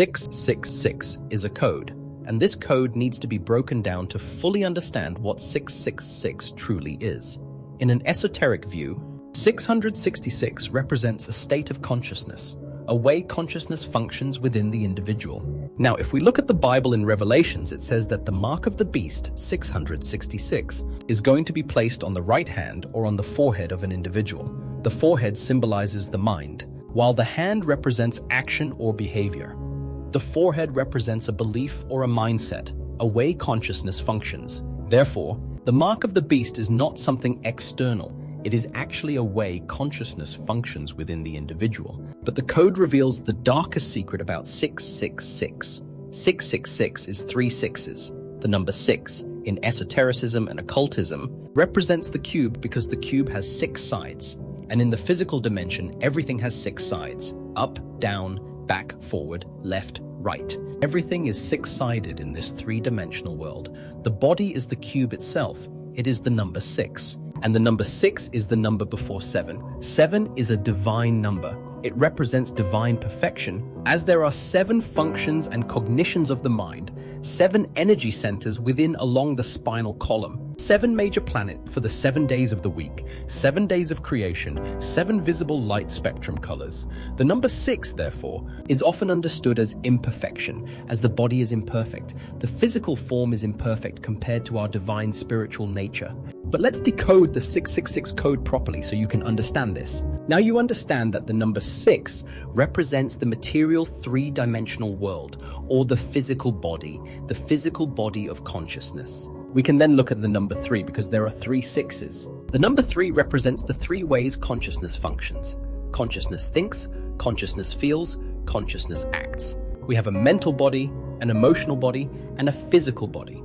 666 is a code, and this code needs to be broken down to fully understand what 666 truly is. In an esoteric view, 666 represents a state of consciousness, a way consciousness functions within the individual. Now, if we look at the Bible in Revelations, it says that the mark of the beast, 666, is going to be placed on the right hand or on the forehead of an individual. The forehead symbolizes the mind, while the hand represents action or behavior. The forehead represents a belief or a mindset, a way consciousness functions. Therefore, the mark of the beast is not something external. It is actually a way consciousness functions within the individual. But the code reveals the darkest secret about 666. 666 is 3 sixes. The number 6, in esotericism and occultism, represents the cube because the cube has 6 sides. And in the physical dimension, everything has 6 sides: up, down, back, forward, left, right. Everything is 6-sided in this 3-dimensional world. The body is the cube itself. It is the number 6. And the number 6 is the number before 7. 7 is a divine number. It represents divine perfection, as there are 7 functions and cognitions of the mind, 7 energy centers within along the spinal column, 7 major planets for the 7 days of the week, 7 days of creation, 7 visible light spectrum colors. The number 6, therefore, is often understood as imperfection, as the body is imperfect. The physical form is imperfect compared to our divine spiritual nature. But let's decode the 666 code properly so you can understand this. Now you understand that the number 6 represents the material 3-dimensional world, or the physical body of consciousness. We can then look at the number 3 because there are 3 sixes. The number 3 represents the 3 ways consciousness functions. Consciousness thinks, consciousness feels, consciousness acts. We have a mental body, an emotional body, and a physical body.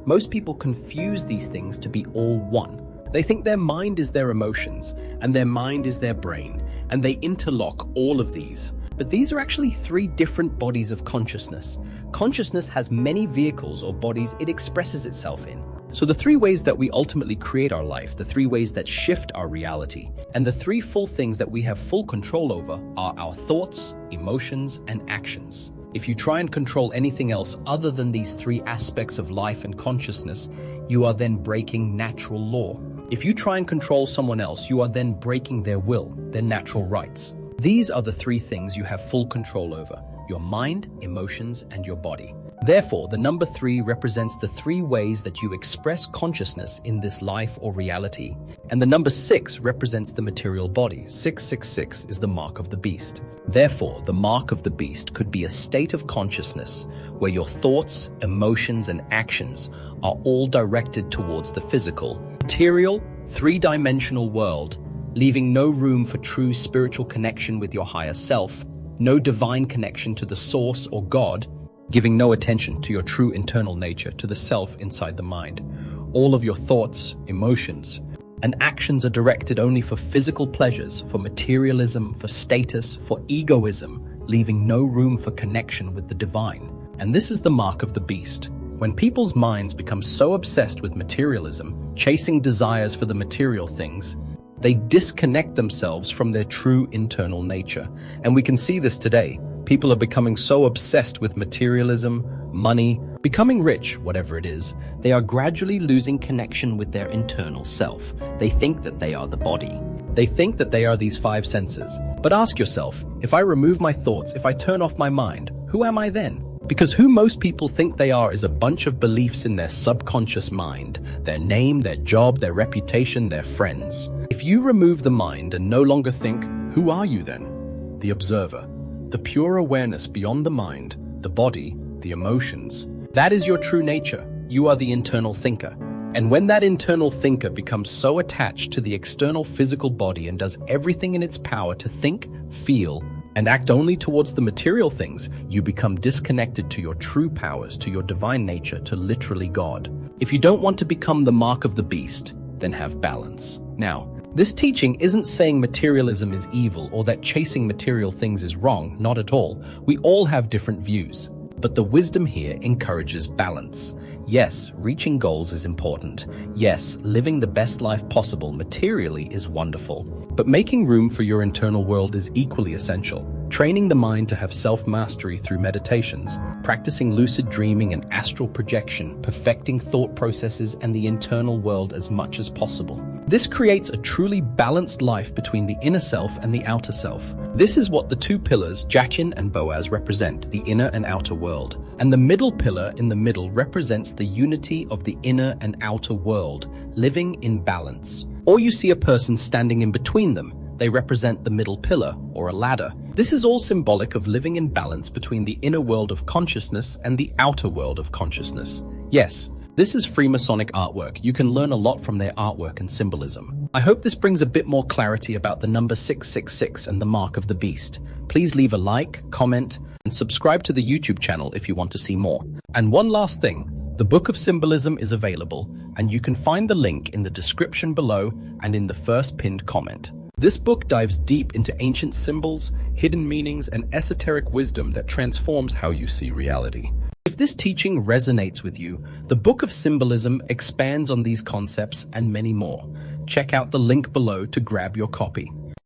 Most people confuse these things to be all one. They think their mind is their emotions, and their mind is their brain, and they interlock all of these. But these are actually 3 different bodies of consciousness. Consciousness has many vehicles or bodies it expresses itself in. So the 3 ways that we ultimately create our life, the 3 ways that shift our reality, and the 3 full things that we have full control over are our thoughts, emotions, and actions. If you try and control anything else other than these 3 aspects of life and consciousness, you are then breaking natural law. If you try and control someone else, you are then breaking their will, their natural rights. These are the 3 things you have full control over: your mind, emotions, and your body. Therefore, the number 3 represents the 3 ways that you express consciousness in this life or reality. And the number 6 represents the material body. 666 is the mark of the beast. Therefore, the mark of the beast could be a state of consciousness where your thoughts, emotions, and actions are all directed towards the physical, material, 3-dimensional world, leaving no room for true spiritual connection with your higher self, no divine connection to the source or God, giving no attention to your true internal nature, to the self inside the mind. All of your thoughts, emotions, and actions are directed only for physical pleasures, for materialism, for status, for egoism, leaving no room for connection with the divine. And this is the mark of the beast. When people's minds become so obsessed with materialism, chasing desires for the material things, they disconnect themselves from their true internal nature. And we can see this today. People are becoming so obsessed with materialism, money, becoming rich, whatever it is. They are gradually losing connection with their internal self. They think that they are the body. They think that they are these 5 senses. But ask yourself, if I remove my thoughts, if I turn off my mind, who am I then? Because who most people think they are is a bunch of beliefs in their subconscious mind, their name, their job, their reputation, their friends. If you remove the mind and no longer think, who are you then? The observer, the pure awareness beyond the mind, the body, the emotions. That is your true nature. You are the internal thinker. And when that internal thinker becomes so attached to the external physical body and does everything in its power to think, feel, and act only towards the material things, you become disconnected to your true powers, to your divine nature, to literally God. If you don't want to become the mark of the beast, then have balance. Now, this teaching isn't saying materialism is evil or that chasing material things is wrong, not at all. We all have different views. But the wisdom here encourages balance. Yes, reaching goals is important. Yes, living the best life possible materially is wonderful. But making room for your internal world is equally essential. training the mind to have self-mastery through meditations, practicing lucid dreaming and astral projection, perfecting thought processes and the internal world as much as possible. This creates a truly balanced life between the inner self and the outer self. This is what the two pillars, Jachin and Boaz, represent, the inner and outer world. And the middle pillar in the middle represents the unity of the inner and outer world, living in balance. Or you see a person standing in between them. They represent the middle pillar, or a ladder. This is all symbolic of living in balance between the inner world of consciousness and the outer world of consciousness. Yes, this is Freemasonic artwork. You can learn a lot from their artwork and symbolism. I hope this brings a bit more clarity about the number 666 and the mark of the beast. Please leave a like, comment, and subscribe to the YouTube channel if you want to see more. And one last thing, the Book of Symbolism is available, and you can find the link in the description below and in the first pinned comment. This book dives deep into ancient symbols, hidden meanings, and esoteric wisdom that transforms how you see reality. If this teaching resonates with you, the Book of Symbolism expands on these concepts and many more. Check out the link below to grab your copy.